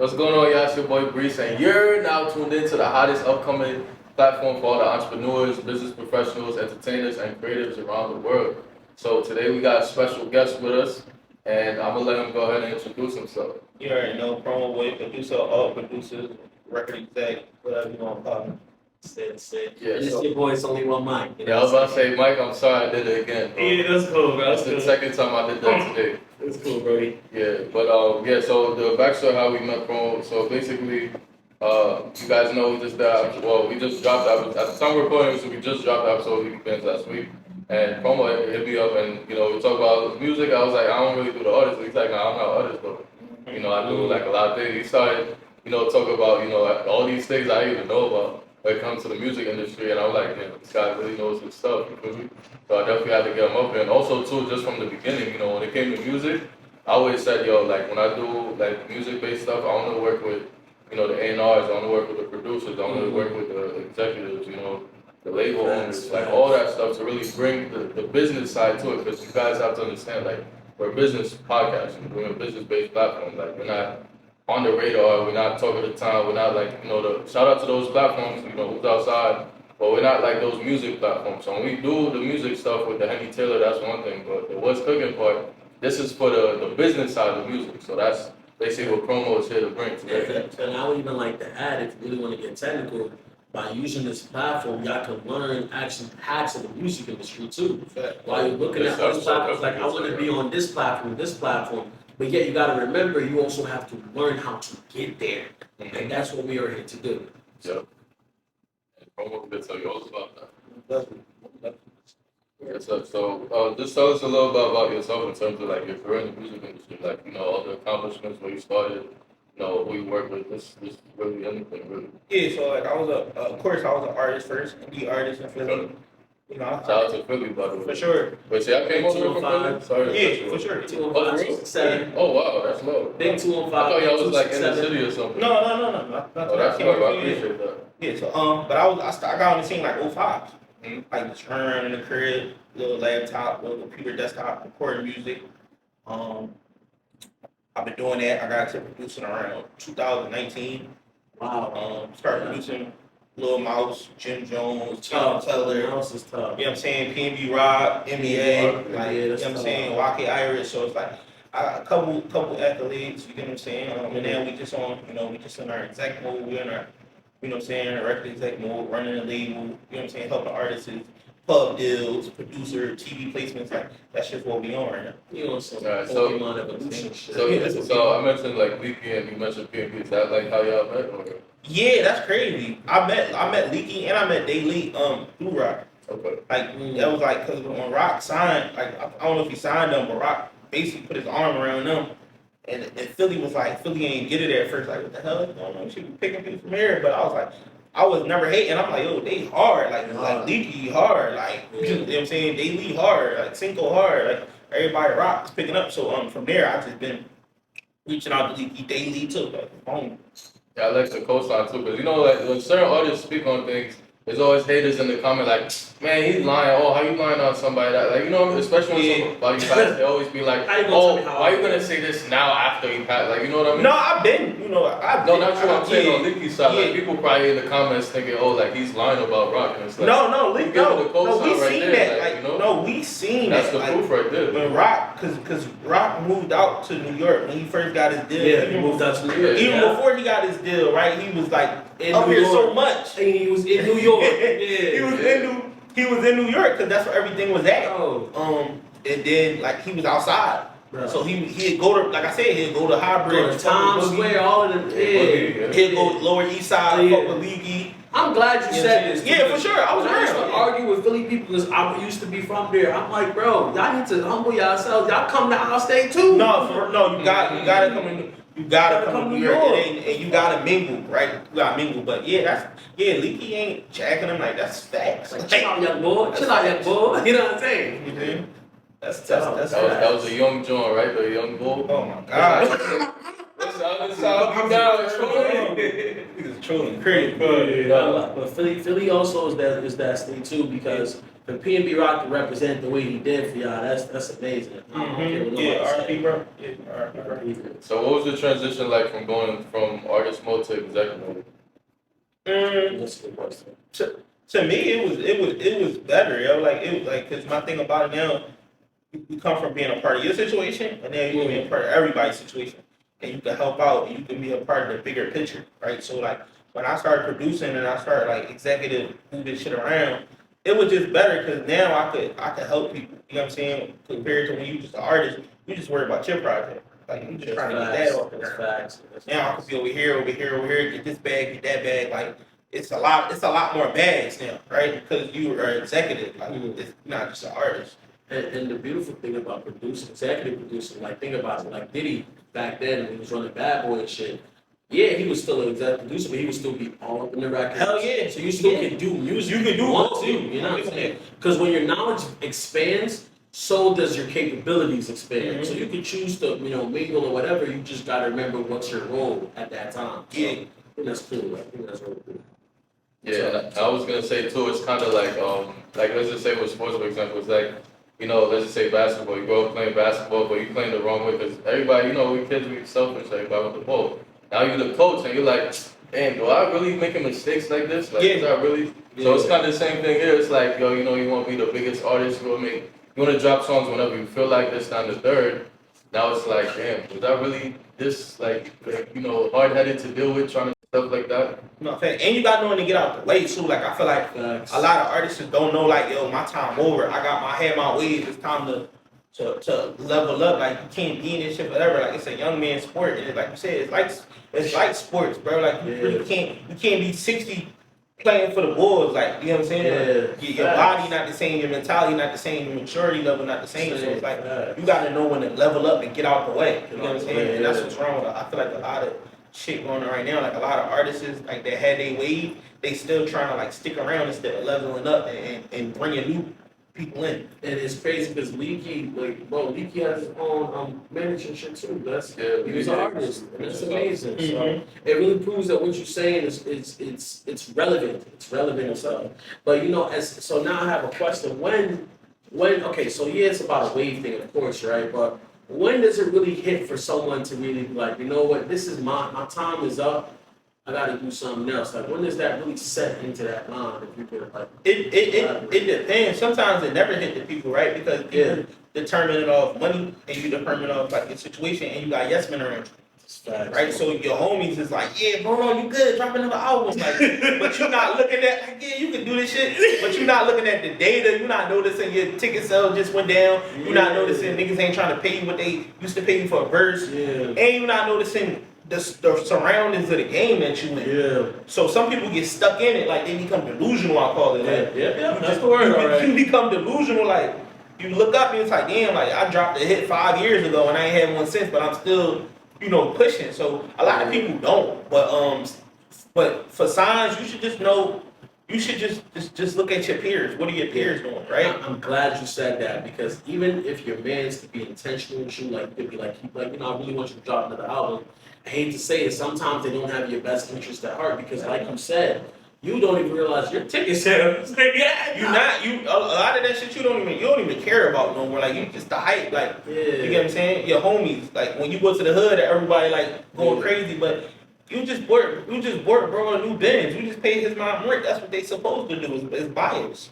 What's going on, y'all? It's your boy Brees, and you're now tuned into the hottest upcoming platform for all the entrepreneurs, business professionals, entertainers, and creatives around the world. So today we got a special guest with us, and I'm gonna let him go ahead and introduce himself. You already know, Promoboi, producer, all producers, record exec, whatever you want to call him. Sit. Yeah, It's so, your boy, it's only one mic. yeah, I was about to say, Mike, I'm sorry I did it again, bro. Yeah, that's cool, bro. That's the second time I did that today. That's cool, Brody. Yeah, but yeah, so the backstory how we met Promo, so basically, you guys know we just dropped at the time we're recording, so we just dropped the episode of Weekends last week, and Promo hit me up and, you know, we talked about music. I was like, I don't really do the artist. He's like, nah, I'm not an artist, but, you know, I do like a lot of things. He started, you know, talking about, you know, like, all these things I even know about when it comes to the music industry, and I was like, man, this guy really knows his stuff, you feel me? So I definitely had to get him up here. And also, too, just from the beginning, you know, when it came to music, I always said, yo, like, when I do, like, music-based stuff, I want to work with, you know, the A&Rs, I want to work with the producers, I want to work with the executives, you know, the label owners, like, all that stuff to really bring the business side to it, because you guys have to understand, like, we're a business podcast, we're a business-based platform, like, we're not on the radar, we're not talking to town, we're not like, you know, shout out to those platforms, you know, who's outside, but we're not like those music platforms. So when we do the music stuff with the Henny Taylor, that's one thing, but the What's Cooking part, this is for the business side of music, so that's basically what Promo is here to bring. And I would even like to add, if you really want to get technical, by using this platform, y'all can learn actually hacks of the music industry too. While you're looking at other platforms, like I want to be on this platform, but yet you got to remember, you also have to learn how to get there, and that's what we are here to do. Yep. And Promo can tell you all about that. Yes, sir. So just tell us a little bit about yourself in terms of like your career in the music industry, like, you know, all the accomplishments where you started, you know, who you work with, just really anything really. Yeah, so like I was of course I was an artist first, indie artist in Philly. You know, Shout out to Philly, by the way. for sure. Wait, see, I came over from Philly? Sorry. Yeah, for sure. 215, Oh, wow, that's low. Big I 215. thought y'all was like in the city or something. No. Not Oh, that's that. low. I appreciate that. Yeah, so but I got on the scene like 05. Mhm. Like just running in the crib, little laptop, little computer desktop, recording music. I've been doing that. I got to producing around 2019. Wow. Started producing Lil Mouse, Jim Jones, Tom Tough. Teller. House is tough. You know what I'm saying? PNB Rock, NBA, Yeah, like, you know that's what I'm tough. saying? Wacky Irish. So it's like a couple accolades, you get what I'm saying? And then we just in our exec mode, we're in our, you know what I'm saying, our record exec mode, running the label, you know what I'm saying, helping artists, pub deals, producer, TV placements, like that's just what we on right now. You know, some Alright, so- Pokemon evolution shit. So I mentioned like Leaky and you mentioned PNP. Is that like how y'all met? Or? Yeah, that's crazy. I met Leaky and I met Daily through Rock. Okay. Like that was like because when Rock signed, like I don't know if he signed them, but Rock basically put his arm around them, and Philly was like Philly ain't get it at first, like what the hell is going on? She was picking people from here, but I was like, I was never hating. I'm like, yo, they hard, like Leaky hard, like you know what I'm saying, they lead hard, like Cinco hard, like everybody Rock's picking up. So from there, I've just been reaching out to Leaky daily too, like phone. Yeah, I like the cosign too, because you know, like when certain artists speak on things, there's always haters in the comment like, man, he's lying. Oh, how you lying on somebody that, like, you know, especially when somebody passed, they always be like, oh, why you gonna say this now after he passed? Like, you know what I mean? No, I've been, No, not true. I'm saying on Leaky's side, like Yeah. people probably in the comments thinking, oh, like he's lying about Rock, and it's like, No, you give it the we cosign right seen there, that. like, Like, you know? no, we seen That's that. the Like, proof right there. when Rock, cause Rock moved out to New York when he first got his deal. Yeah, he moved out to New York. Even before he got his deal, right? He was like up here so much. And he was in New York. Yeah. He was in New York because that's where everything was at. Oh. And then like he was outside. Bro. So he'd go to, like I said, he'd go to Hybrid, Go to Times Square, all of them. Yeah. He'd go Lower East Side, Yeah. fuck with Leaky. I'm glad you said this. Yeah, for sure. I was When I used to around. argue with Philly people because I used to be from there. I'm like, bro, y'all need to humble yourselves. Y'all come to our state too. You gotta come in. You gotta come to New York, and you gotta mingle, right? You gotta mingle. But Leaky ain't jacking him like that's facts. Like, chill out, young boy. Chill out, young boy. You know what I'm saying? Mhm. That's That was a young John, right? The young bull. Oh my god. That's how you down, Niggas trolling crazy. But Philly also is that state too because for P&B Rock to represent the way he did for y'all, that's amazing. Yeah, R.P. bro. Yeah, R.P. So what was the transition like from going from artist mode to executive? That's a good question. To me, it was better, yo. Like it was like, cause my thing about it now, you come from being a part of your situation, and then you can be a part of everybody's situation, and you can help out, and you can be a part of the bigger picture, right? So like when I started producing and I started like executive move this shit around, it was just better because now I could help people. You know what I'm saying? Compared to when you just an artist, you just worry about your project. Like you just trying to get that off the ground. Now I could be over here, get this bag, get that bag. Like it's a lot more bags now, right? Because you are an executive. Like it's not just an artist. And the beautiful thing about producing, executive producing, like think about it, like Diddy back then when he was running Bad Boy and shit. Yeah, he was still an executive producer, but he would still be all up in the record. Hell yeah! So you still can do music. You can do both too. You know what I'm saying? Because when your knowledge expands, so does your capabilities expand. So you can choose to, mingle or whatever. You just gotta remember what's your role at that time. So, I think that's cool. I think that's really cool. Yeah, and I was gonna say too. It's kind of like let's just say with sports, for example, it's like. Let's just say basketball. You grow up playing basketball, but you playing the wrong way because everybody, we kids, we selfish. Everybody with the ball. Now you're the coach, and you're like, damn, do I really making mistakes like this? Like, is that really? Yeah. So it's kind of the same thing here. It's like, yo, you want to be the biggest artist. You want to drop songs whenever you feel like this down the third. Now it's like, damn, was that really this hard-headed to deal with, trying to stuff like that? No, and you got no one to get out the way too. Like I feel like a lot of artists don't know, like, yo, my time over. I got my head my ways. It's time to level up. Like you can't be in this shit forever. Like it's a young man's sport, and like you said, it's like sports, bro. Like you really can't be 60 playing for the Bulls. Like you know what I'm saying? Like, your body not the same, your mentality not the same, your maturity level not the same. So it's like you got to know when to level up and get out the way. You know what I'm saying? And that's what's wrong with it. I feel like a lot of shit going on right now. Like a lot of artists, like they had their wave, they still trying to like stick around instead of leveling up and bringing new people in. And it's crazy because Leaky has his own management shit too. He's an artist. And that's amazing. So it really proves that what you're saying it's relevant. It's relevant and stuff. But so now I have a question. When okay, so yeah, it's about a wave thing, of course, right? But when does it really hit for someone to really be like, you know what, this is my time is up. I gotta do something else. Like when does that really set into that line? If you could like it depends. Sometimes it never hit the people, right? Because people determine it off money and you determine it off like your situation and you got yes men around you. Right? So your homies is like, yeah, bro, you good, drop another album. Like, but you're not looking at like, yeah, you can do this shit, but you're not looking at the data, you're not noticing your ticket sales just went down, you're not noticing niggas ain't trying to pay you what they used to pay you for a verse, and you're not noticing the surroundings of the game that you in. So some people get stuck in it, like they become delusional, I call it. Like, that's the word. You become delusional, like you look up and it's like, damn, like I dropped a hit 5 years ago and I ain't had one since, but I'm still, pushing. So a lot of people don't, but for signs, you should just know. You should just look at your peers. What are your peers doing, right? I'm glad you said that because even if your man's to be intentional with you, like could be like, I really want you to drop another album. I hate to say it, sometimes they don't have your best interest at heart because, like you said, you don't even realize your ticket sales. A lot of that shit you don't even care about no more. Like you just the hype, like you get what I'm saying? Your homies, like when you go to the hood, everybody like going crazy, but you just bought bro a new Benz. You just paid his mom rent. That's what they supposed to do is bios.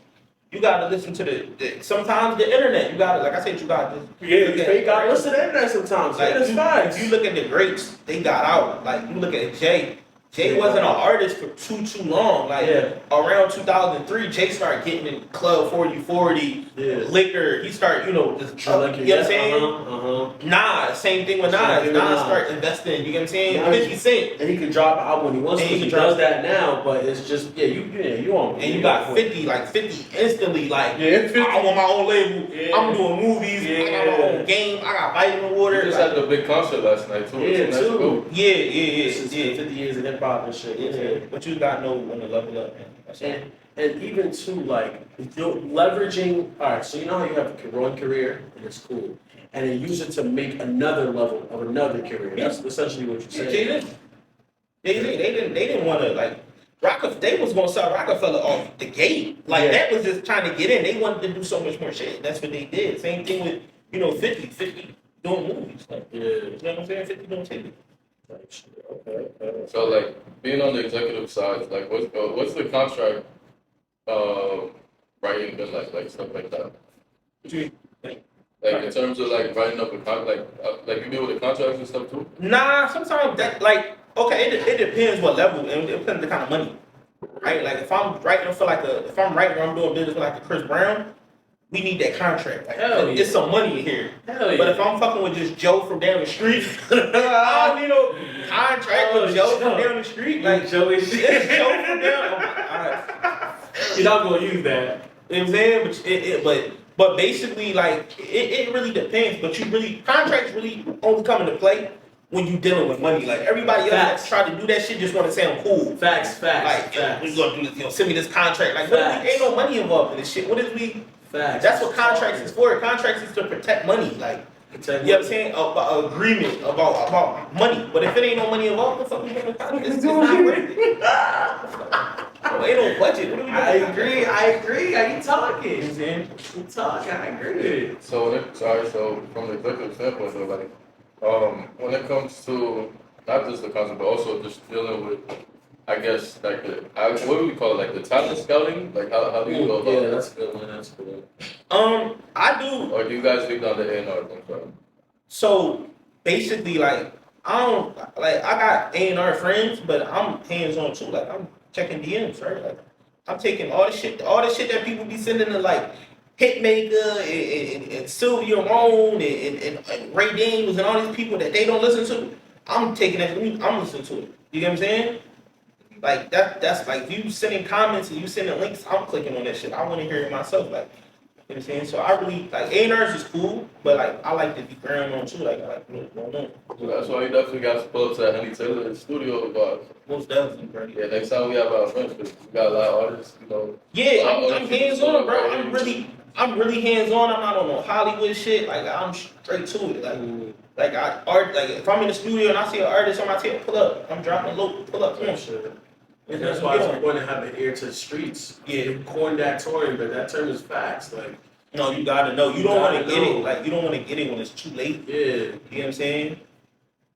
You gotta listen to sometimes the internet. You gotta, like I said, you gotta you gotta listen to the internet sometimes. Like if you look at the greats, they got out. Like you look at Jay. Jay wasn't an artist for too long. Like around 2003, Jay started getting in Club 4040, liquor. He started, you know what I'm saying? Nas, same thing with Nas. Nas started investing. You get what I'm saying? 50 Cent. And he can drop an album when he wants to. He does that now, but it's just you on. And you got 50 instantly. Like I want my own label. I'm doing movies. I got my own game. I got vitamin water. You just had the big concert last night too. Yeah, 50 years of hip hop and shit. But you gotta know when to level up, man. And even too, like leveraging. All right, so you know how you have a one career and it's cool, and then use it to make another level of another career. That's essentially what you're saying. They didn't want to like. They was gonna sell Rockefeller off the gate. Like that was just trying to get in. They wanted to do so much more shit. That's what they did. Same thing with 50 doing movies. Like, you know what I'm saying? 50 doing TV. Okay. So like being on the executive side, like what's the contract writing been like stuff like that? Like in terms of like writing up a contract, like you deal with the contracts and stuff too? Nah, sometimes that it depends what level and it depends the kind of money. Right? Like if I'm writing or I'm doing business with like a Chris Brown, we need that contract. Like, it's some money in here. But if I'm fucking with just Joe from down the street, I don't need no contract with Joe from down the street. Like Joe is it's Joe from down. Oh my God. You're not gonna use that. You know what I'm saying? But basically, like, it really depends. But contracts really only come into play when you dealing with money. Like, everybody else that's trying to do that shit just want to sound cool. Facts. Like, we're going to do this, send me this contract. Like, ain't no money involved in this shit. What is we? Facts. That's what contracts is for. Contracts is to protect money. Like, you know what I'm saying? Agreement about money. But if it ain't no money involved, the fuck you doing a contract? It's not worth it. Ain't no budget. What are we doing? I agree. Are you talking? You know what I'm saying? You talking? I agree. So from the executive standpoint though, like when it comes to not just the concept but also just dealing with, I guess, like what do we call it, like the talent scouting? Like how do you go about that? Yeah, that's a good one. That's good. I do. Or do you guys leave down the A&R thing? So basically, like, I got A&R friends, but I'm hands on too. Like, I'm checking DMs, right? Like, I'm taking all the shit that people be sending to like Hitmaker and Sylvia Roan and Ray Daniels and all these people that they don't listen to. I'm taking that. I'm listening to it. You get what I'm saying? Like that's like if you sending comments and you sending links, I'm clicking on that shit. I want to hear it myself. Like, you know what I'm saying? So I really like A&Rs is cool, but like I like to be ground on too. Like I like what's going on. So that's why you definitely got to pull up to that Henny Taylor studio about. Most definitely, bro. Yeah, next time we have our friends, because we got a lot of artists, you know. Yeah, I'm hands on, bro. I'm really hands on. I'm not on no Hollywood shit. Like I'm straight to it. Like if I'm in the studio and I see an artist on my tail, pull up. I'm dropping a low, pull up. Yeah, sure. And that's why it's important to have an ear to the streets. Yeah, coin that touring, but that term is facts. Like, no, you gotta know. You don't want to get it. Like, you don't want to get it when it's too late. Yeah, you know what I'm saying?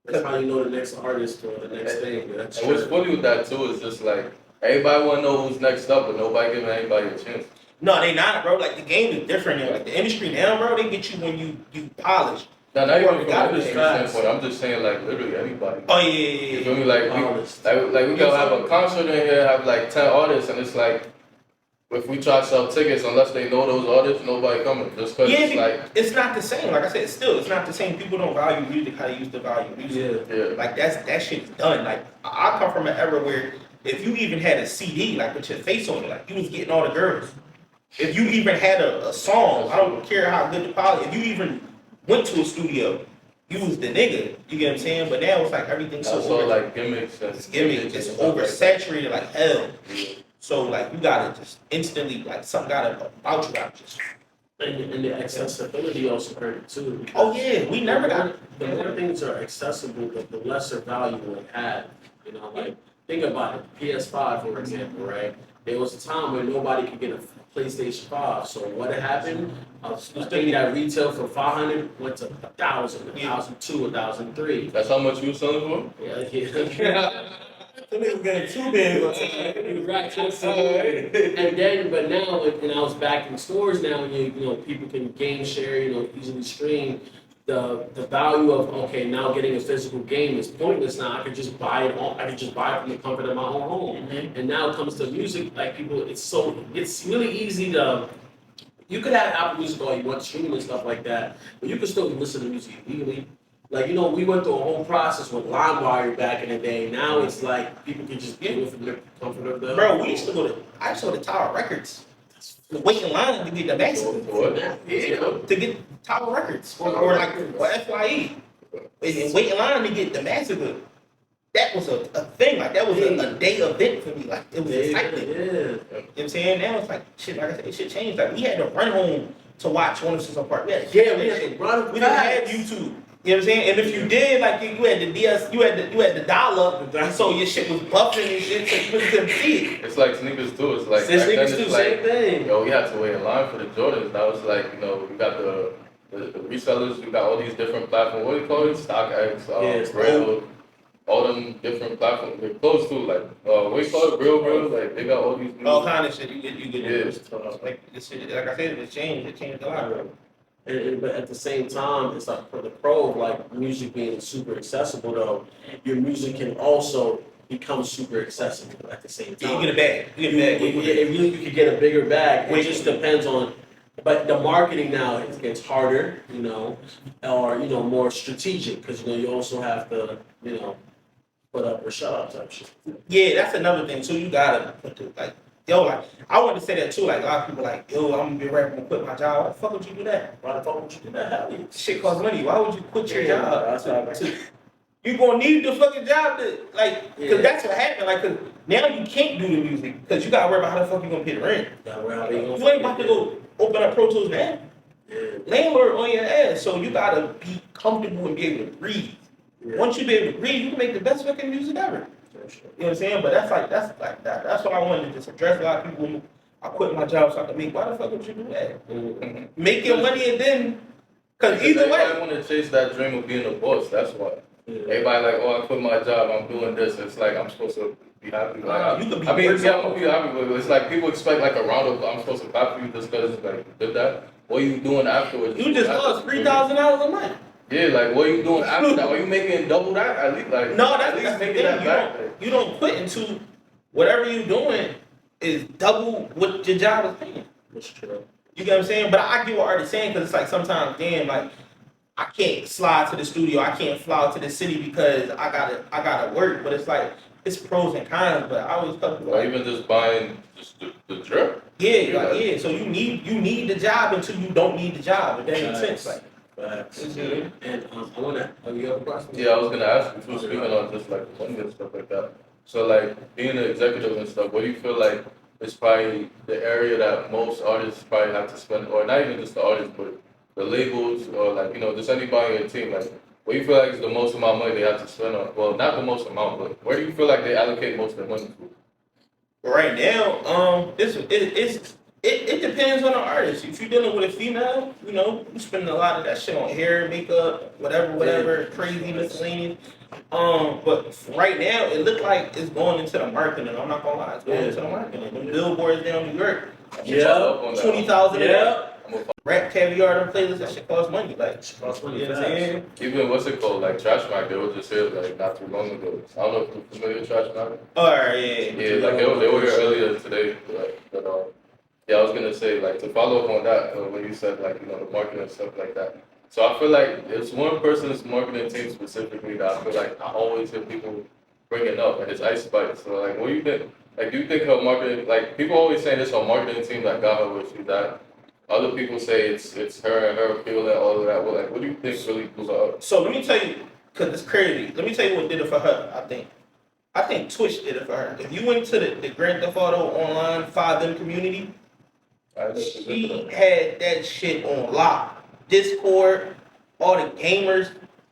That's how you know the next artist or the next thing. And what's funny with that too is just like everybody want to know who's next up, but nobody giving anybody a chance. No, they not, bro. Like the game is different now. Like the industry now, bro, they get you when you polish. No, not even from the industry standpoint. I'm just saying like literally anybody. Oh yeah. You feel me? Like we gonna have a concert in here, have like 10 artists, and it's like if we try to sell tickets, unless they know those artists, nobody coming. Just cause it's like it's not the same. Like I said, it's not the same. People don't value music how they used to value music. Yeah. Like that shit's done. Like I come from an era where if you even had a CD like with your face on it, like you was getting all the girls. If you even had a song, I don't care how good the quality. If you even went to a studio, you was the nigga. You get what I'm saying? But now it's like everything's so like gimmicks. It's oversaturated like hell. Yeah. So like you gotta just instantly like something gotta about you out just. And the accessibility also hurt too. Oh yeah, we never got the more things are accessible, the lesser value will have. You know, like think about it. PS5, for example, right? There was a time when nobody could get a PlayStation 5. So what happened? A thing that retail for 500 went to 1,000, 1,002, 1,003. That's how much you were selling for? Yeah. The nigga getting too big. And then, but now, and I was back in stores now, and you know, people can game share, you know, easily stream. The value of now getting a physical game is pointless now. I can just buy it from the comfort of my own home. Mm-hmm. And now it comes to music, like people, it's really easy to. You could have Apple Music all you want, streaming and stuff like that, but you can still listen to music illegally. Like, you know, we went through a whole process with LimeWire back in the day. Now it's like people can just get it from the comfort of the. Bro, I used to go to Tower Records. Wait in line to get the maximum. To get Tower Records or FYE. And wait in line to get the maximum. That was a thing. Like, that was a day event for me. Like, it was exciting. You know what I'm saying? Now it's like, shit, like I said, shit changed. Like, we had to run home to watch One of Central Park. We had to run. We didn't have YouTube. You know what I'm saying? And if you did, like you had the DS, you had the dollar, and so your shit was buffing and shit, so you really couldn't see it. It's like sneakers too. It's like Sneakers too, same thing. Yo, we had to wait in line for the Jordans. Now it's like, you know, we got the resellers. We got all these different platforms. What do you call it? StockX, Grail, all them different platforms. They're close too. Like, what do you call it? Real. Like they got all these. All kind of shit you get. Yeah. Like this shit, like I said, it changed a lot, bro. But at the same time, it's like for the pro, like music being super accessible though, your music can also become super accessible at the same time. Yeah, you get a bag. It really, you could get a bigger bag. It just depends on, but the marketing now it gets harder, you know, or you know more strategic because you know you also have to, you know, put up or shut up type shit. Yeah, that's another thing too. You gotta put the like. Yo, like, I want to say that too. Like, a lot of people like, yo, I'm gonna be rapping and quit my job. Why the fuck would you do that? Why the fuck would you do that? Hell yeah. Shit costs money. Why would you quit your job? That's right. You gonna need the fucking job to, like, cause that's what happened. Like, cause now you can't do the music because you gotta worry about how the fuck you gonna pay the rent. You ain't about to go open up Pro Tools, man. Yeah. Landlord on your ass, so you gotta be comfortable and be able to breathe. Yeah. Once you be able to breathe, you can make the best fucking music ever. You know what I'm saying? But that's what I wanted to just address. A lot of people, I quit my job so I can make. Why the fuck would you do that? Mm-hmm. Make your money and then, cause either way, I want to chase that dream of being a boss. That's why. Yeah. Everybody like, oh, I quit my job. I'm doing this. It's like I'm supposed to be happy. Like, you could be. I'm gonna be happy, but it's like people expect like a round of. I'm supposed to clap for you just because like you did that. What are you doing afterwards? You just lost $3,000 a month. Yeah, like what are you doing after that? Are you making double that? At least like No, that's at least the making thing. that back. You don't quit until whatever you're doing is double what your job is paying. That's true. You get what I'm saying? But I get what Artie's saying because it's like sometimes, damn, like I can't slide to the studio, I can't fly out to the city because I gotta work. But it's like it's pros and cons. But I always tell people, Or like, even just buying just the drip. yeah. So you need the job until you don't need the job. If that makes sense, like. Facts. And I wanna. You have a question? Yeah, I was gonna ask you too, speaking on just like money and stuff like that. So like being an executive and stuff, what do you feel like is probably the area that most artists probably have to spend, or not even just the artists, but the labels or like, you know, just anybody in your team, like what do you feel like is the most amount of money they have to spend on? Well, not the most amount, but where do you feel like they allocate most of their money to? Right now, it depends on the artist. If you're dealing with a female, you know, you spending a lot of that shit on hair, makeup, whatever, crazy miscellaneous. But right now, it look like it's going into the marketing. I'm not gonna lie, it's going into the marketing. Them billboards down New York, Yeah, 20,000. yeah. Rap caviar, them playlists, that shit costs money. Like, Costs money, you know what I'm saying? Even what's it called, like Trash Mac, they were just here like not too long ago. I don't know if you're familiar with Trash Mac. Alright, Yeah, like they were here earlier today, but yeah, I was gonna say like to follow up on that when you said like, you know, the marketing and stuff like that. So I feel like it's one person's marketing team specifically that I feel like I always hear people bringing up, and it's Ice Spice. So like, what do you think? Like, do you think her marketing? Like, people always say this her marketing team that got her where she's at. Other people say it's her and her feeling all of that. Well, like, what do you think really blew her up? So let me tell you, cause it's crazy. Let me tell you what did it for her. I think Twitch did it for her. If you went to the Grand Theft Auto online 5M community, she had that shit on lock. Discord, all the gamers.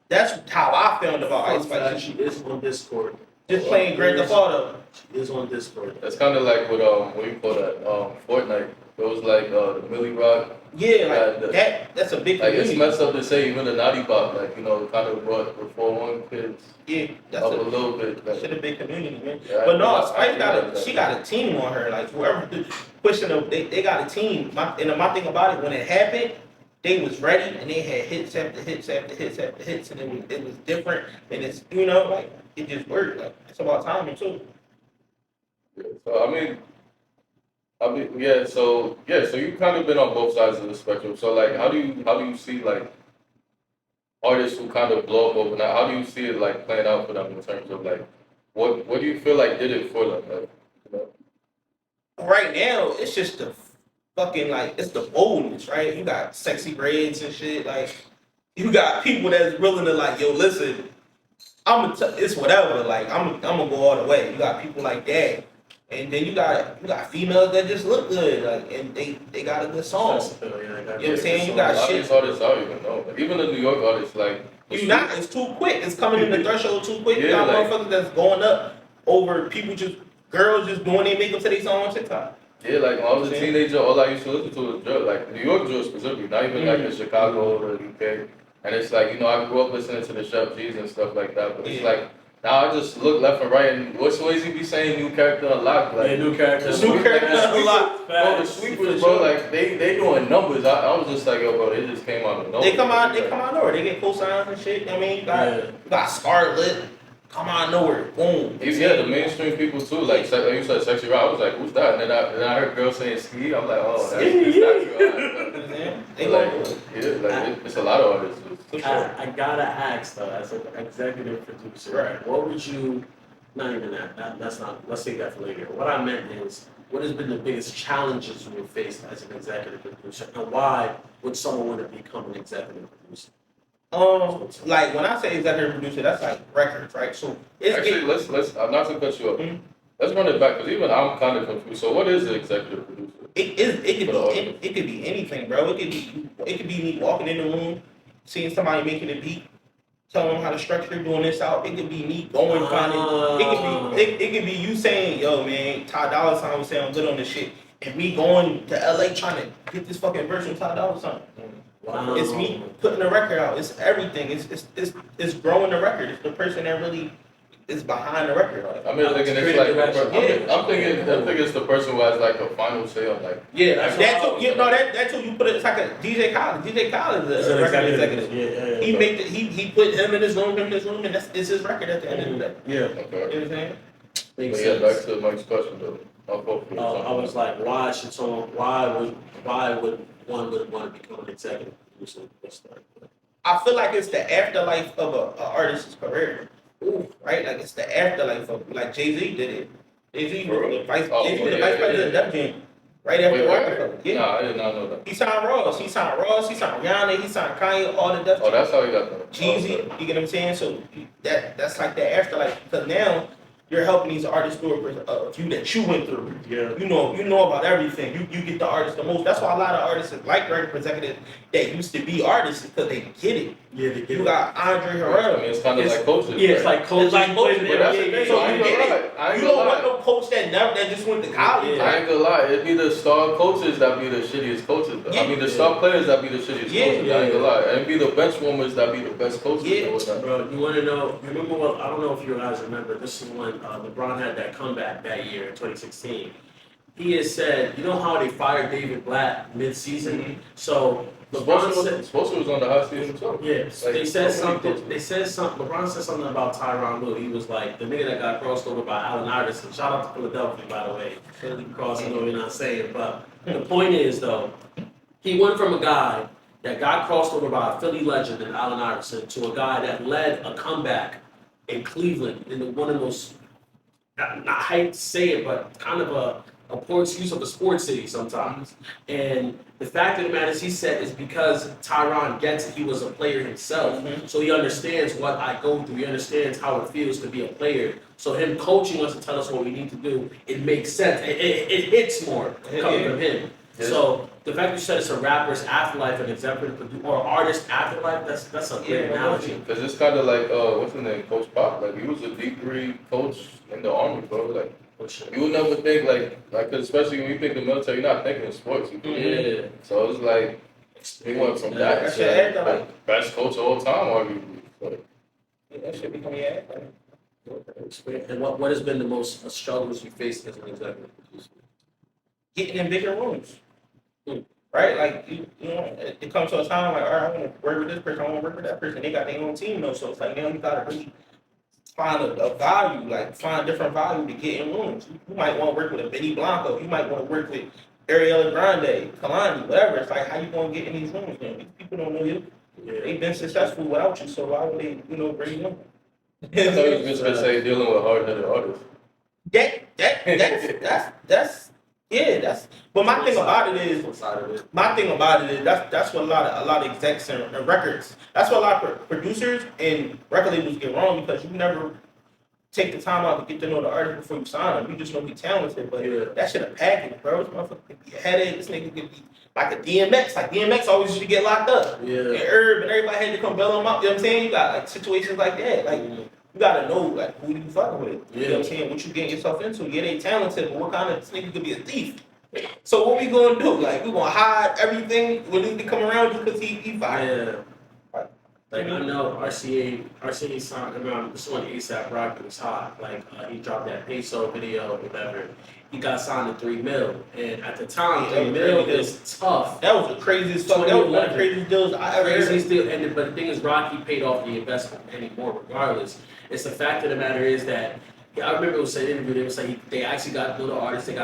That's how I found about Ice Spice. She is on Discord. Just playing Grand Theft Auto. She is on Discord. That's kind of like with what do you call that? Fortnite. It was like the Millie Rock. Yeah, like that's a big Like community. it's messed up to say even the Naughty Bop, like, you know, kind of brought Reform One kids Yeah, that's up a little bit. Like, shit a big community, man. yeah, But no, I Spice like she got a team on her. Like whoever pushing them, they got a team. My thing about it, when it happened, they was ready and they had hits after hits after hits after hits, and it was different, and it's, you know, like it just worked. Like it's about timing too. So yeah. So you've kind of been on both sides of the spectrum. So like, how do you see like artists who kind of blow up overnight? How do you see it like playing out for them in terms of like what do you feel like did it for them? Like, you know? Right now, it's just the fucking like it's the boldness, right? You got sexy reds and shit. Like you got people that's willing to like, yo, listen, it's whatever. Like I'm gonna go all the way. You got people like that. And then you got females that just look good, like, and they got a good song. You know what I'm saying? You got a lot of shit. these artists I don't even know. Like, even the New York artists, like You not. It's too quick. It's coming in the threshold too quick. You Yeah, got motherfuckers that's going up over people just girls just doing their makeup to their song on TikTok. Yeah, like when I was a teenager, all I used to listen to was drill, like New York drill specifically, not even like in Chicago or the UK. And it's like, you know, I grew up listening to the Chef G's and stuff like that, but it's like, now I just look left and right, and what's Swayze be saying? New character unlocked, like new character, new character unlocked. Bro, the sweepers, bro, like they doing numbers. I was just like, yo, bro, they just came out of nowhere. They come out nowhere. They get cosigns and shit. I mean, you got Scarlet, come out of nowhere, boom. Yeah, the mainstream people too, like you said, Sexy Rock. I was like, who's that? And then I heard girls saying Ski. I'm like, oh, that's it's a lot of artists. I gotta ask though, as an executive producer, right? What would you? Not even that. That's not. Let's take that for later. What I meant is, what has been the biggest challenges you have faced as an executive producer, and why would someone want to become an executive producer? Like when I say executive producer, that's like records, right? So it's actually, let's not to cut you up. Let's run it back because even I'm kind of confused. So what is an executive producer? It could be anything, bro. It could be me walking in the room, seeing somebody making a beat, telling them how to structure, doing this out. It could be me going finding. It could be you saying, "Yo, man, Ty Dolla $ign was saying I'm good on this shit," and me going to LA trying to get this fucking verse from Ty Dolla $ign. Wow. It's me putting the record out. It's everything. It's growing the record. It's the person that really is behind the record. Like, I mean, thinking it's like I'm thinking it's the person who has like a final say on like. Yeah, that too. You put it. It's like a DJ Khaled. DJ Khaled is a record executive. Yeah. He put him in his room, and it's his record at the end of the day. Yeah. Okay. You know what I'm saying? Makes sense. sense. Back to Mike's question though. I was like, why would one want to become an executive producer? I feel like it's the afterlife of an artist's career. Right? Like it's the afterlife of like Jay-Z did it. Jay-Z was the vice president of Def Jam. Right after Rockefeller. Yeah. Nah, I did not know that. He signed Ross, he signed Rihanna, he signed Kanye, all the Def Jam. Oh, that's how he got that. Jeezy, you get what I'm saying? So that's like the afterlife because now you're helping these artists through a view that you went through. Yeah. You know about everything. You get the artist the most. That's why a lot of artists like record executives that used to be artists because they get it. Yeah, they get you got Andre Herrera. I mean, it's kind of like coaches. Yeah, it's like coaches. But that's the thing. So I ain't gonna lie. You don't want no coach that just went to college. I ain't gonna lie. It'd be the star coaches that be the shittiest coaches. Yeah. I mean, the star players that be the shittiest coaches. I ain't gonna lie. It'd be the bench warmers that be the best coaches. Yeah. Bro, you want to know? Remember what? I don't know if you guys remember. This is when LeBron had that comeback that year in 2016. He has said, you know how they fired David Blatt mid-season? Mm-hmm. So LeBron said, Spoelstra was on the hot seat himself. Yeah, Like, they said something. They said something. LeBron said something about Tyronn Lue. He was like the nigga that got crossed over by Allen Iverson. Shout out to Philadelphia, by the way. Philly crossing over, you're not saying. But the point is, though, he went from a guy that got crossed over by a Philly legend and Allen Iverson to a guy that led a comeback in Cleveland in one of those, not hyped to say it, but kind of a poor excuse of a sports city sometimes. And the fact of the matter is, he said, is because Tyronn gets it. He was a player himself. So he understands what I go through. He understands how it feels to be a player. So him coaching us to tell us what we need to do, it makes sense. It hits more coming from him. Yeah. So the fact that you said it's a rapper's afterlife and executive producer or artist afterlife, that's a great analogy. Because it's kind of like, what's his name, Coach Pop. Like, he was a D3 coach in the Army, bro. Like, you would never think, like, cause especially when you think the military, you're not thinking of sports. Yeah. So it's like, he went from that to like, best coach of all time, arguably. Like, that should become your afterlife. And what has been the most struggles you faced as an executive producer? Getting in bigger rooms. Right? Like, you know, it comes to a time like, all right, I want to work with this person, I want to work with that person. They got their own team, though. So it's like, now you got to really find a value, like find different value to get in rooms. You might want to work with a Benny Blanco. You might want to work with Ariana Grande, Kalani, whatever. It's like, how you going to get in these rooms, man? These people don't know you. Yeah. They've been successful without you, so why would they, bring you in? I thought you was just gonna say dealing with hard-headed artists. But my thing about it is that's what a lot of execs and records. That's what a lot of producers and record labels get wrong because you never take the time out to get to know the artist before you sign him. You just know he talented, but that shit a package, bro. This motherfucker could be a headache. This nigga could be like a DMX. Like DMX always used to get locked up. Yeah. And Herb and everybody had to come bail him out. You know what I'm saying? You got like situations like that. Like you gotta know like who you fucking with. You know what I'm saying? What you getting yourself into. Yeah, they talented, but what kind of nigga could be a thief? So what we gonna do? Like we gonna hide everything when he come around just because he fired? Yeah. Like I know RCA signed around this one ASAP Rocky was hot. Like he dropped that peso video, whatever. He got signed to 3 mil, and at the time, 3 mil is tough. That was the craziest fuck. That was one of the craziest deals I ever heard. Still, but the thing is, Rocky paid off the investment anymore, regardless. It's the fact of the matter is that. Yeah, I remember it was an interview. They was like they actually got little artists. They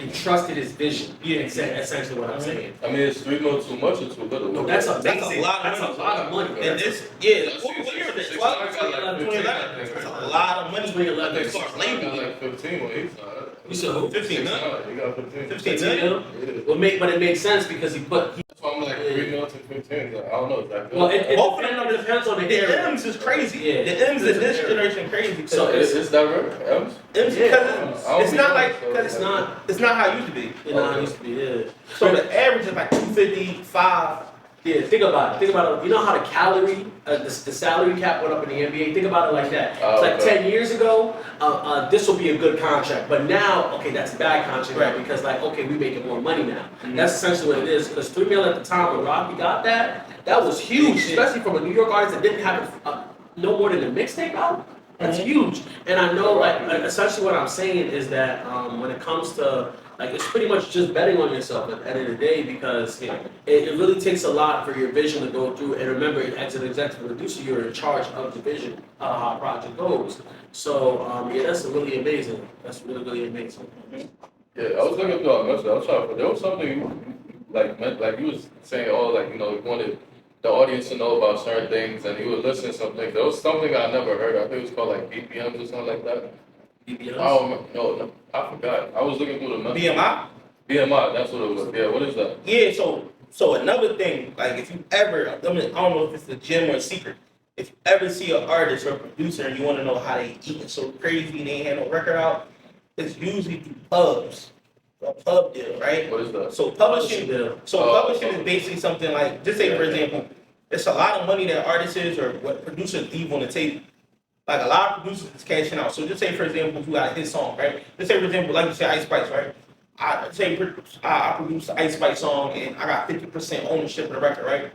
trusted his vision. Yeah, essentially what I'm saying. I mean, is 3 mil too much or too little? No, that's a lot. That's a lot of money. And this, what year is it? 2011. That's a lot of money. 2011. Like 15 when he signed. You said who? 15 million. He got 15. 15 million. But it makes sense because he put. That's why I'm like 3 mil to 15. Like, I don't know exactly. Well, it depends on the The M's is crazy. Yeah. The M's in this generation crazy. So it's that right? M's? M's because it's not like it's not how it used to be. You know how it used to be. Yeah. So the average is like 255. Yeah, think about it. You know how the salary cap went up in the NBA? Think about it like that. It's like 10 years ago, this will be a good contract. But now, okay, that's a bad contract now because, like, okay, we're making more money now. That's essentially what it is. Because 3 mil at the time when Rocky got that was huge, especially from a New York artist that didn't have no more than a mixtape out. That's huge. And I know, like, essentially what I'm saying is that when it comes to like it's pretty much just betting on yourself at the end of the day because it really takes a lot for your vision to go through. And remember, as an executive producer, you're in charge of the vision of how a project goes. So yeah, that's really amazing. That's really, really amazing. Yeah, I was looking through our message. I was trying to, there was something like you was saying, you wanted the audience to know about certain things, and you were listening to something. There was something I never heard. I think it was called like BPMs or something like that. BPMs? Oh no, I forgot. I was looking through the message. BMI? BMI, that's what it was. Yeah, what is that? Yeah, so another thing, like if you ever, I don't know if it's a gem or a secret, if you ever see an artist or a producer and you want to know how they eating so crazy and they ain't had no record out, it's usually through pubs. A pub deal, right? What is that? So publishing is basically something like, just say for example, it's a lot of money that artists or what producers leave on the table. Like a lot of producers is cashing out. So just say for example, if you got a hit song, right? Just say for example, like you said, Ice Spice, right? I produced the Ice Spice song and I got 50% ownership of the record, right?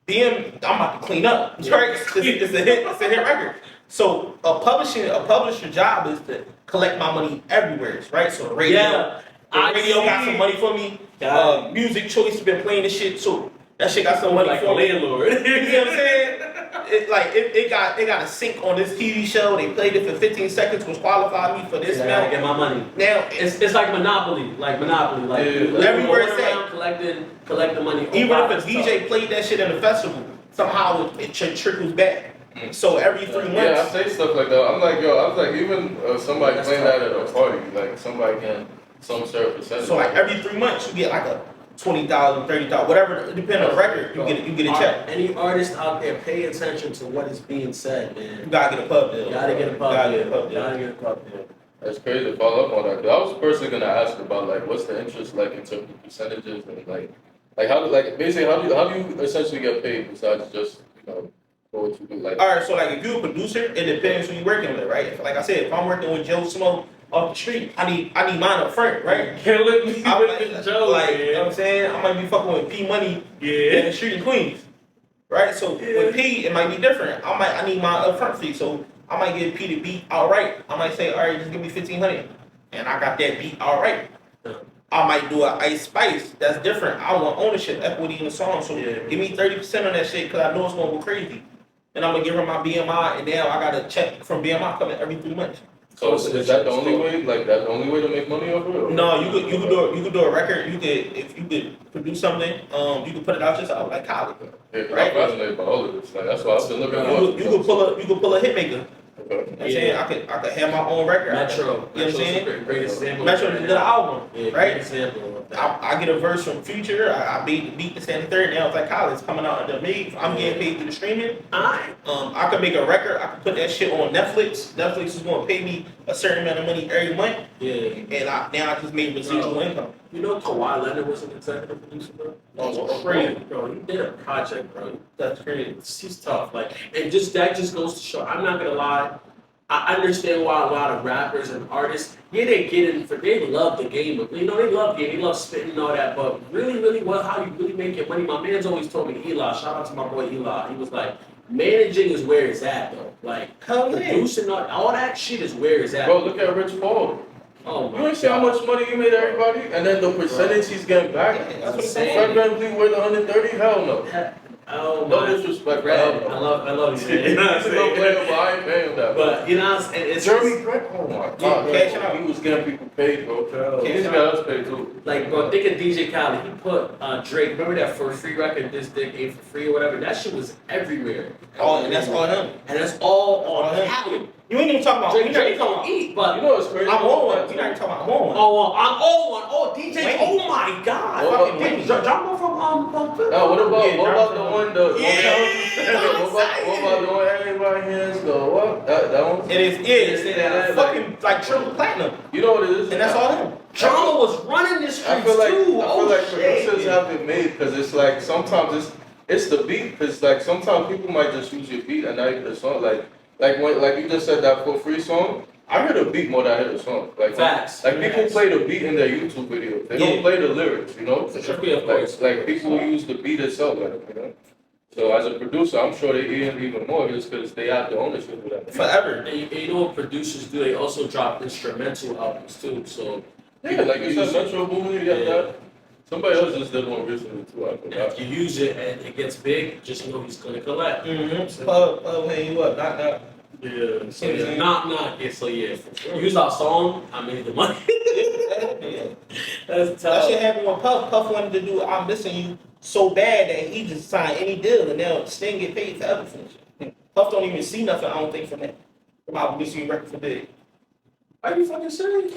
Then I'm about to clean up, right? It's a hit record. So a publisher job is to collect my money everywhere, right? So the radio, got some money for me. Music Choice has been playing this shit, so that shit got some money like for me. Landlord. You know what I'm saying? It got a sync on this TV show. They played it for 15 seconds, which qualified me for this amount. I get my money. Now it's like Monopoly, everywhere it's at, collect the money. Even if a DJ played that shit in a festival, somehow it trickles back. So every 3 months. Yeah, I say stuff like that. I'm like, I was like, even somebody playing that at a party, like somebody can some certain percentage. So like every 3 months, you get like a $20,000, $30,000, whatever, depending on the record, you get a check. Any artist out there, pay attention to what is being said, man. You gotta get a pub deal. Gotta get a pub deal. That's crazy to follow up on that. 'Cause I was personally gonna ask about like what's the interest like in terms of percentages and like how do you essentially get paid besides just what you do like. All right, so like if you're a producer, it depends who you're working with, right? Like I said, if I'm working with Joe Smo off the street, I need mine up front, right? Can't let me with Joe, like, you know what I'm saying? I might be fucking with P Money in the street in Queens, right? So with P, it might be different. I need my upfront fee, so I might give P the beat outright. I might say, all right, just give me $1,500, and I got that beat outright. I might do an Ice Spice. That's different. I want ownership, equity in the song, so give me 30% on that shit because I know it's gonna go crazy. And I'm gonna give her my BMI, and now I got a check from BMI coming every 3 months. So is that the only way? Like that the only way to make money off of it? No, you could do a record. If you could produce something, you could put it out yourself like college. Yeah, right? I'm fascinated by all of this. Like that's why I've been looking. You could pull a hit maker. You know what I'm saying? I could have my own record. Metro. You know what I'm saying? Great example. Metro did the album, Yeah, right? great example of that. I get a verse from Future. I beat the standard third. Now it's like college coming out under me. I'm getting paid through the streaming. I could make a record. I could put that shit on Netflix. Netflix is going to pay me a certain amount of money every month. Yeah. And now I just made residual income. You know Kawhi Leonard was an executive producer, bro? Oh, crazy. Bro, he did a project, bro. That's crazy. He's tough. Like, and that just goes to show, I'm not gonna lie, I understand why a lot of rappers and artists, they love the game. You know, they love the game, they love spitting and all that, but really, how you really make your money? My man's always told me, Eli, shout out to my boy Eli, he was like, managing is where it's at, though. Like, producing, all that shit is where it's at. Bro, look at Rich Paul. Oh my you ain't see how much money he made everybody? And then the percentage he's getting back? Yeah, that's what I'm Fred saying. VanVleet worth 130? Hell no. Oh No my. disrespect, Red, bro. I love you, man. He's a good player, but I ain't paying him that. But, you know, it's Jeremy Grant, oh my god, cash out. he was getting people paid, bro. Cash He's out. got us paid too. like, bro, think of DJ Khaled. He put Drake, remember that for free record, This Dick Ain't For Free or whatever? That shit was everywhere. And that's all him. And that's all on him. Khaled. You ain't even talking about Drake don't eat, but You know what's crazy? I'm on one. You're not even talking about I'm on one. I'm on one. Oh, DJ. Wait. Oh my God. What about- Wait, Drop one from Phil. No, what about the Johnson. one what about the one everybody hands go what? That one? It is, Yeah, fucking like triple platinum. You know what it is? And that's all him. Drama was running the streets I feel like too. producers have it made because it's like sometimes it's the beat because like sometimes people might just use your beat and not even the song like you just said that for free song. I heard a beat more than I heard a song. Like Facts. Like people play the beat in their YouTube videos. They don't play the lyrics, you know. Yeah, of course. Like people use the beat itself, like, you know. So as a producer, I'm sure they even more just because they have the ownership of that. beat. Forever. And you know what producers do? They also drop instrumental albums too. So Yeah, like you said, Metro Boomin, you got Yeah. that. Somebody else just did one recently too. I if forgot. you use it and it gets big, just know he's gonna collect. Mm-hmm. Pub, hey, you up? Knock. Yeah. So yeah, knock. Yeah. So yeah, use our song. I made the money. Yeah. That's That tough. shit happened when Puff wanted to do I'm Missing You so bad that he just signed any deal and now Sting get paid forever for it. Puff don't even see nothing, I don't think, from that. From I'm Missing You record for Big. Are you fucking serious?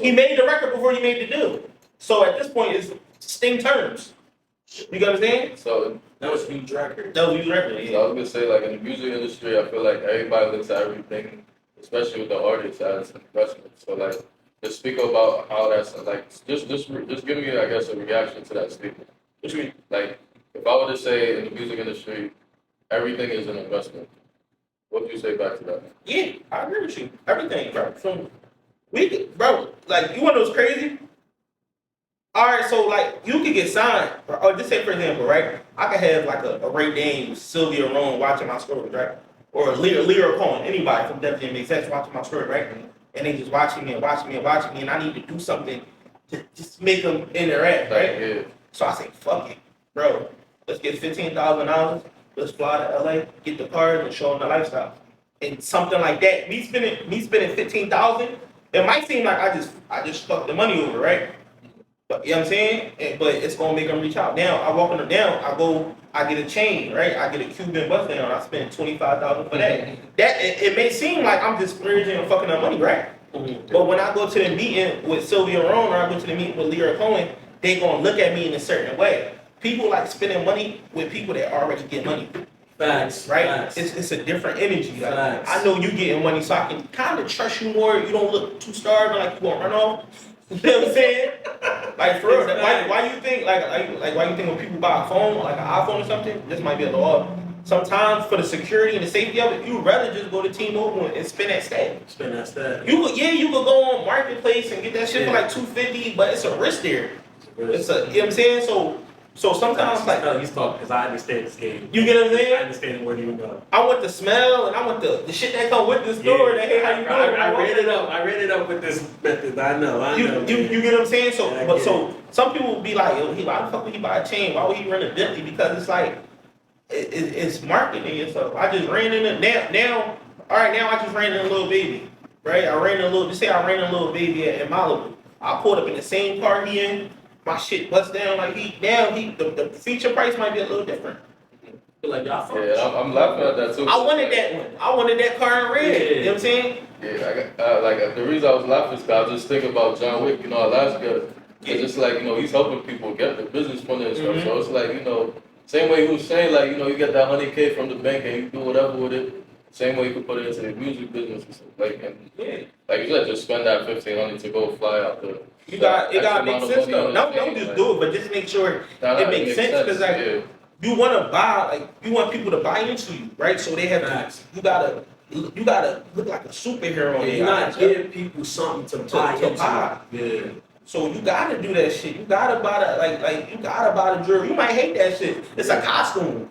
He made the record before he made the deal. So at this point, it's Sting terms. You got what I'm saying? So That was a huge record. That was his record, So I was gonna say, like in the music industry, I feel like everybody looks at everything, especially with the artists, as an investment. So like, just speak about how that's like, just give me, I guess, a reaction to that statement. What you mean? Like, if I were to say in the music industry, everything is an investment, what would you say back to that? Yeah, I agree with you. Everything, bro. Bro, like, you want to know what's crazy? Alright, so like, you could get signed, or just say for example, right? I could have like a Ray Dames, Sylvia Rome watching my stories, right? Or a Lear Cohen, anybody from Definitely Makes Sense watching my story, right? And they just watching me, and I need to do something to just make them interact, right? Yeah. So I say, fuck it, bro. Let's get $15,000. Let's fly to LA, get the card, and show them the lifestyle. And something like that. Me spending $15,000. It might seem like I just fucked the money over, right? But you know what I'm saying? But it's gonna make them reach out. Now I walk them down. I get a chain, right? I get a Cuban bust down. I spend $25,000 for that. It may seem like I'm just splurging and fucking up money, right? But when I go to the meeting with Sylvia Rone or I go to the meeting with Lear Cohen, they gonna look at me in a certain way. People like spending money with people that already get money. Facts. Right? Facts. It's a different energy. Like, Facts. I know you getting money, so I can kind of trust you more. You don't look too starving, like you gonna run off. You know what I'm saying? Like for real. Why you think why you think when people buy a phone, like an iPhone or something, this might be a little off. Sometimes for the security and the safety of it, you'd rather just go to T-Mobile and spend that stat. Spend that stat. You could go on Marketplace and get that shit for like $250, but it's a risk there. You know what I'm saying? So sometimes like he's talking because I understand this game. you get what I'm I saying? understand where you go. I want the smell and I want the shit that come with the store. That hey, how you doing? I read it up with this method. I know. You get what I'm saying? So Yeah, I but get so some people will be like, yo, why the fuck would he buy a chain? Why would he run a Bentley? Because it's like it's marketing and stuff. I just ran in it now. All right, now I just ran in a little baby, right? I ran in a little baby in Malibu. I pulled up in the same car he in. My shit bust down like the feature price might be a little different. Feel like y'all fuck. Yeah, I'm laughing at that too. I wanted that one. I wanted that car in red. Yeah. You know what I'm saying? Yeah, I got, like the reason I was laughing is because I was just thinking about John Wick, you know, our last guy. It's just like, you know, he's helping people get the business funding and stuff. So it's like, you know, same way he was saying, like, you know, you get that 100K from the bank and you do whatever with it. Same way you could put it into the music business and stuff. Like, and like you said, just spend that 1,500 to go fly out there. It gotta make sense though. Don't just do it, but just make sure it makes sense. Because like you want to buy, like you want people to buy into you, right? So they have to. You gotta look like a superhero. You not give people something to buy into. Yeah. So you gotta do that shit. You gotta buy that, like you gotta buy the jewelry. You might hate that shit. It's a costume.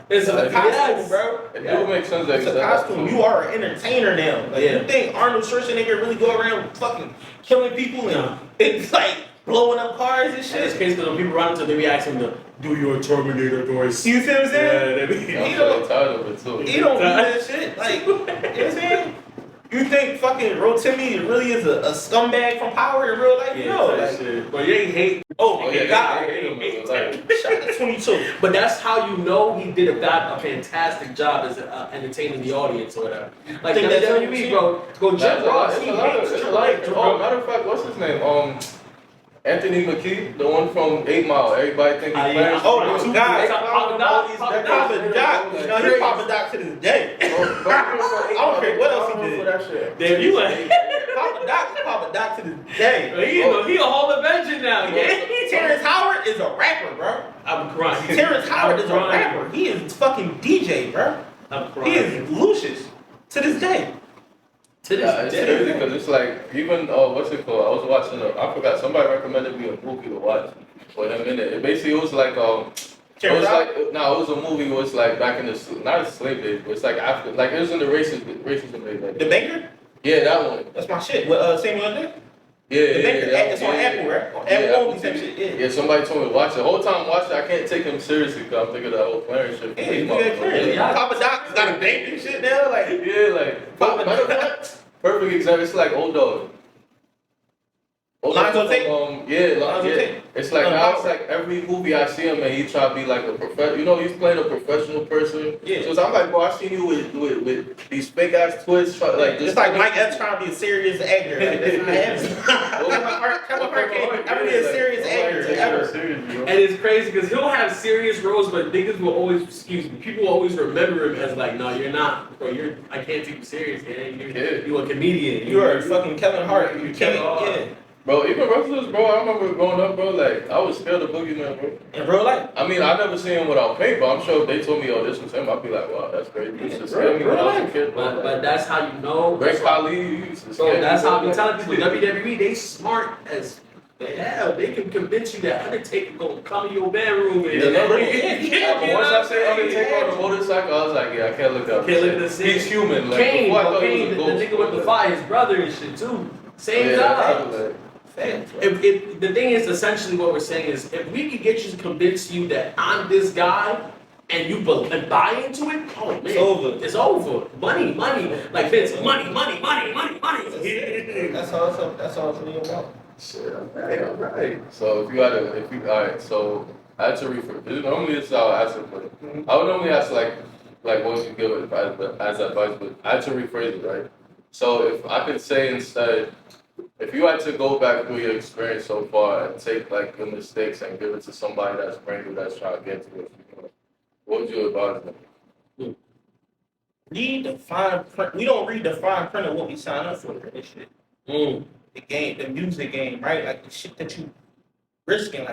It's a costume, bro. It do make sense that it's a costume. You are an entertainer now. Like you think Arnold Schwarzenegger really go around fucking killing people and it's like blowing up cars and shit? And it's crazy because when people run into, they be asking them to do your Terminator voice. You see what I'm saying? Yeah, he don't do that shit. Like, you know what I'm saying? You think fucking Rotimi really is a scumbag from Power in real life? Yeah, no. Like, shit. But you ain't hate. Oh yeah, God. Shot at 22. But that's how you know he did a fantastic job as entertaining the audience or whatever. Like WWE, bro. Go Jim Ross. Oh, matter of fact, what's his name? Anthony McKee, the one from 8 Mile. Everybody think he's playing. Oh, my God. Papa Doc. No, he's Papa Doc to this day. I don't care what else he did. Damn, you ain't. Papa Doc to this day. He a Hall of Legend now, yeah. Terrence Howard is a rapper, bro. I'm crying. Terrence Howard is a rapper. He is fucking DJ, bro. I'm crying. He is Lucius to this day. It's crazy because it's like, even, what's it called? I was watching, I forgot, somebody recommended me a movie to watch for a minute. It basically was like, it was a movie where it's like back in the, not a slave days, but it's like after, like it was in the racism days. Like, The Banker? Yeah, that one. That's my shit. With Samuel L. Yeah, it's on Apple, right? On Apple movies and shit. Yeah, somebody told me to watch it. The whole time I'm watching, I can't take him seriously because I'm thinking of that whole Clarence shit. Yeah, Papa Doc's got a bank and shit now, like. Yeah, like Papa Doc. Perfect example. It's like Old Dog. Lonzo Tate? Yeah. It's like now it's like every movie I see him and he try to be like a professional. You know, he's playing a professional person. Yeah. So I'm like, bro, I seen you with these fake ass twists. Like, it's like Mike Epps trying to be a serious actor. Like, that's not Kevin Hart can't ever be a serious actor ever. And it's crazy because he'll have serious roles, but niggas will always, people will always remember him as like, no, you're not, bro. I can't take you serious, man. You're a comedian. You are fucking Kevin Hart. You can't. Yeah. Bro, even wrestlers, bro, I remember growing up, bro, like, I was scared of Boogeyman, bro. In real life? I mean, I never seen him without paint, but I'm sure if they told me, oh, this was him, I'd be like, wow, that's crazy. This is scared me when I was a kid, bro. But that's how you know. Greg Khali used to scare me. That's how I'm telling people, WWE, they smart as hell. They can convince you that Undertaker gonna come in your bedroom and once I say Undertaker on a motorcycle, I was like, yeah, I can't look up. He's human. Like, Kane, before I thought Kane, he was a ghost. the nigga with the fire, his brother and shit too. Same guy. If the thing is, essentially what we're saying is, if we could get you to convince you that I'm this guy, and you buy into it, oh man, it's over. Money, like this, money. That's all it's really about. Shit, alright. So alright, so I had to rephrase. Normally this is how I ask it, but I would normally ask like what would you give as advice, but I had to rephrase it, right? So if I could say instead, if you had to go back through your experience so far and take like your mistakes and give it to somebody that's brand new that's trying to get to it, what would you advise them? Read the fine print. We don't read the fine print of what we sign up for this shit. The game, the music game, right? Like the shit that you risking,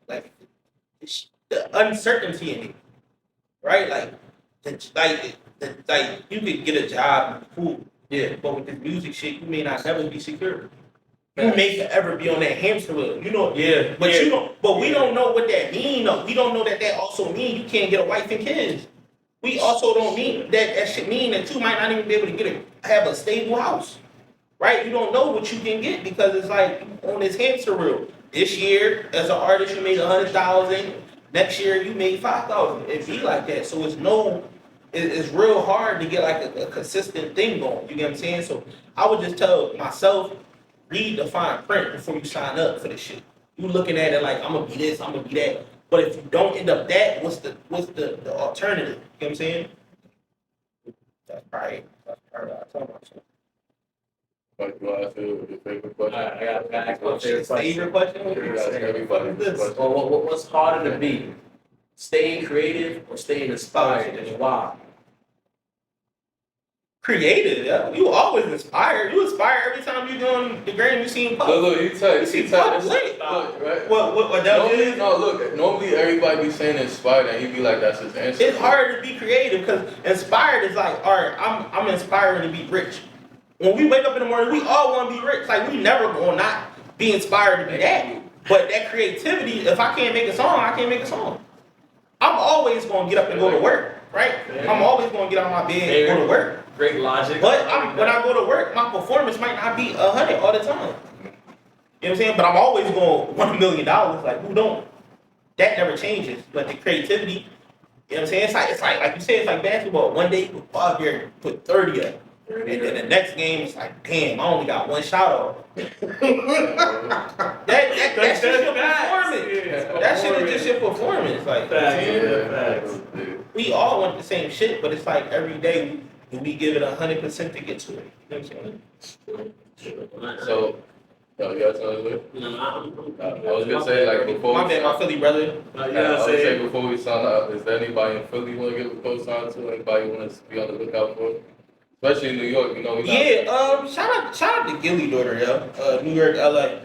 like the uncertainty in it, right? Like you could get a job, cool. Yeah, but with this music shit, you may not never be secure. You may forever be on that hamster wheel, you know. Yeah, but you don't. But we don't know what that mean. Though. We don't know that also mean you can't get a wife and kids. We also don't mean that should mean that you might not even be able to have a stable house, right? You don't know what you can get because it's like on this hamster wheel. This year, as an artist, you made 100,000. Next year, you made 5,000. It be like that. So it's real hard to get like a consistent thing going. You get what I'm saying? So I would just tell myself, read the fine print before you sign up for this shit. You looking at it like, I'm gonna be this, I'm gonna be that. But if you don't end up that, what's the alternative? You know what I'm saying? That's probably what I told myself. Like, you want to ask your favorite question? I got my Favorite question? You ask everybody this question. Well, what's harder to be? Staying creative or staying inspired, and why? Creative, yeah. You always inspired. You inspire every time you doing the gram. You see him post. Look, you tell. Puff lit. Look, right? What that Normally, is? no, look. Normally, everybody be saying inspired, and he be like, "That's his answer." It's hard to be creative because inspired is like, all right, I'm inspiring to be rich. When we wake up in the morning, we all want to be rich. Like we never gonna not be inspired to be that. But that creativity, if I can't make a song, I can't make a song. I'm always gonna get up and go to work, right? I'm always gonna get out of my bed and go to work. Great logic. But when I go to work, my performance might not be 100 all the time. You know what I'm saying? But I'm always going to want $1 million. Like, who don't? That never changes. But the creativity, you know what I'm saying? It's like you said, it's like basketball. One day you put 5 here, put 30 up. And then the next game, it's like, damn, I only got 1 shot off. That's just your performance. That shit is just your performance. Like, we all want the same shit, but it's like every day we give it 100% to get to it. You know what I'm saying? So, no, you got something to say? I was gonna say like before. My bad, my Philly brother. I was gonna say before we sign up, is there anybody in Philly you want to give a co-sign to? Anybody you want to be on the lookout for? Especially in New York, you know. Shout out to Gilly daughter, yo. New York, LA.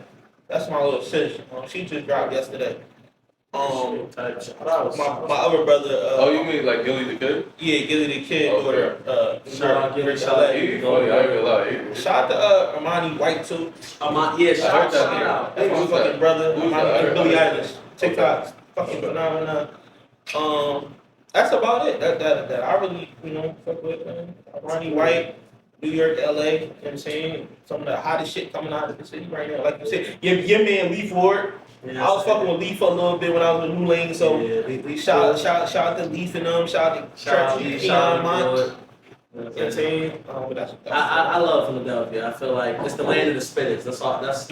That's my little sis. She just dropped yesterday. My other brother. Oh, you mean like Gilly the kid? Yeah, Gilly the kid daughter. Shout out Gilly. Shout out He funny, I ain't gonna lie. Shout out to Armani White too. Yeah, shout out. That's my fucking brother. Who's Armani that? Billie Eilish. TikTok's fucking phenomenon. That's about it. That I really, fuck with, man. Armani White, New York, LA, you know what I'm saying? Some of the hottest shit coming out of the city right now. Like you said, your man Leaf Ward. Yeah, I was fucking with Leaf for a little bit when I was with New Lane, so we shout out to Leaf and them, shout out to Keon Mont. You know what I'm saying? I love Philadelphia. I feel like it's the land of the spitters. That's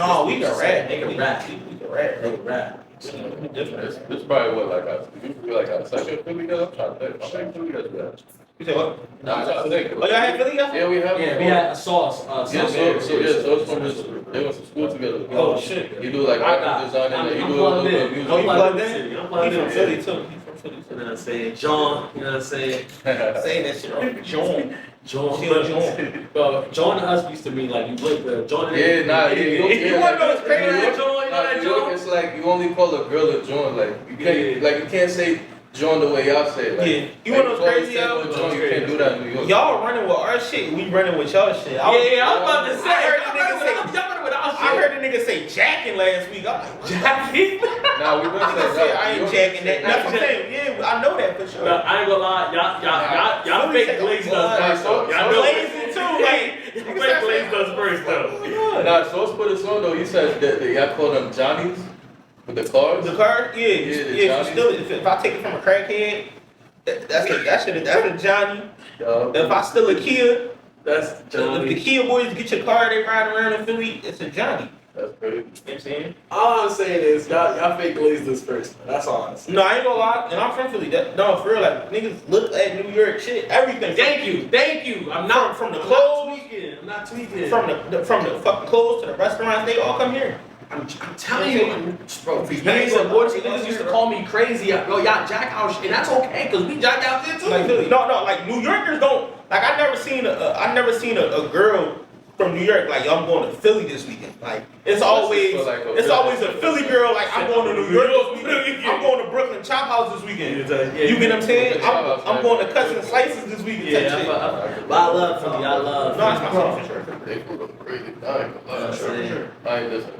all. We can rap. They can rap. They can rap. This probably what you feel like a second Philly guy? I'm trying to think. I'm thinking Philly guys. Yeah. You said what? No, I'm trying to think. Oh, y'all had Philly guys? Yeah, we have. Yeah, we had a sauce. So it's from this. They went to school together. Oh shit. You do like graphic design and you do a little bit of music. Oh, you plugged in? I'm He's plugged from in. Philly too. You know what I'm saying? John, you know what I'm saying? Saying that shit wrong. John. Bro, John and us used to be like, you look good. John Yeah, nah, You want to know what's crazy? New York, John, you know that John? It's like you only call a girl a John. Like you can't say John the way y'all say it. Like, Yeah. You want to know what's crazy, John, you can't do that in New York. Y'all running with our shit, we running with y'all shit. I was about to say. I heard the nigga say jacking last week. I'm like, jacking? Nah, we been Nigga said I ain't jacking that. That's what I'm saying. Yeah, I know that for sure. No, I ain't gonna lie, y'all fake glazed us. Y'all know Glazing too, like. you fake glazed us first though. Nah, Sauce put us on though. He said that y'all call them Johnnies with the cars. The card? Yeah. If I take it from a crackhead, that's a Johnny. If I steal a Kia, That's Johnny. if the Kia boys get your car, they ride around in Philly, it's a Johnny. That's crazy. You know what I'm saying? All I'm saying is y'all fake glazed us first. That's all I'm saying. No, I ain't gonna lie, and I'm from Philly. No, for real, like niggas look at New York shit, everything. Thank you. I'm not from the clothes, I'm not tweaking. from the fucking clothes to the restaurants, they all come here. I'm telling you, bro. For years and boys, niggas used to call me crazy. Bro, y'all jack out shit, and that's okay, cause we jack out there too. Like Philly, no, like New Yorkers don't. Like I never seen a girl from New York like, yo, I'm going to Philly this weekend. Like it's always a Philly girl like, I'm going to New York this weekend. I'm going to Brooklyn Chop House this weekend. You get what I'm saying? I'm going to Cousin Slices this weekend. Yeah, but I love Philly. I love. No, it's my fault for sure. They go crazy. I ain't gonna lie. Sure. I ain't listening.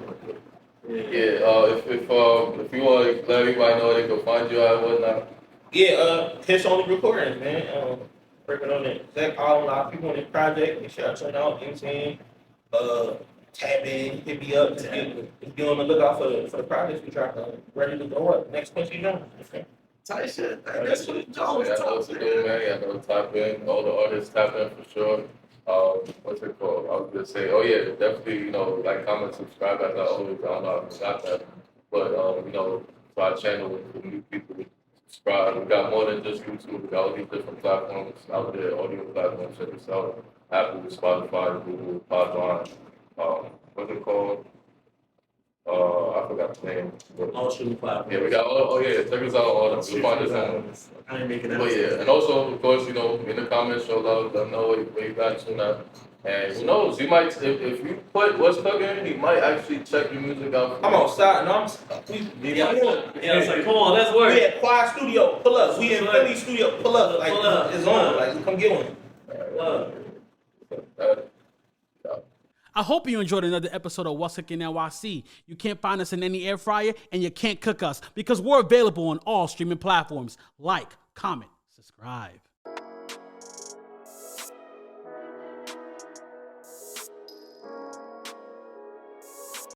Yeah. If you want to let everybody know they can find you and whatnot. Yeah. His only recordings, man. Working on it. Zach, all a lot of people on this project. Make sure I turn out. You know what I'm saying? Tab in, hit me up. Just be on the lookout for the projects we try to ready to go up. Next Quincy Jones. Okay. Tight shit. That's what Jones I know what to do, man. I know tap in. All the artists tap in for sure. What's it called? I was gonna say, oh yeah, definitely, like, comment, subscribe. As I always, I don't know, I forgot that, but our channel for new people to subscribe. We got more than just YouTube. We got all these different platforms out there, audio platforms. Check us out. Apple, Spotify, Google, Podbean. What's it called? I forgot the name. All streaming platforms. Yeah, we got yeah, check us out on all them. You'll find us on. I ain't making that. But yeah, and also, of course, in the comments, show love, let them know where you got to now. And who knows, you might, if you put what's cooking, he might actually check your music out. I'm outside. No, it's like, come on, let's work. We at Quiet Studio. Pull up. We in Philly Studio. Pull up. Like, Pull up. it's on. Like, come get one. I hope you enjoyed another episode of What's Cookin' NYC. You can't find us in any air fryer, and you can't cook us because we're available on all streaming platforms. Like, comment, subscribe.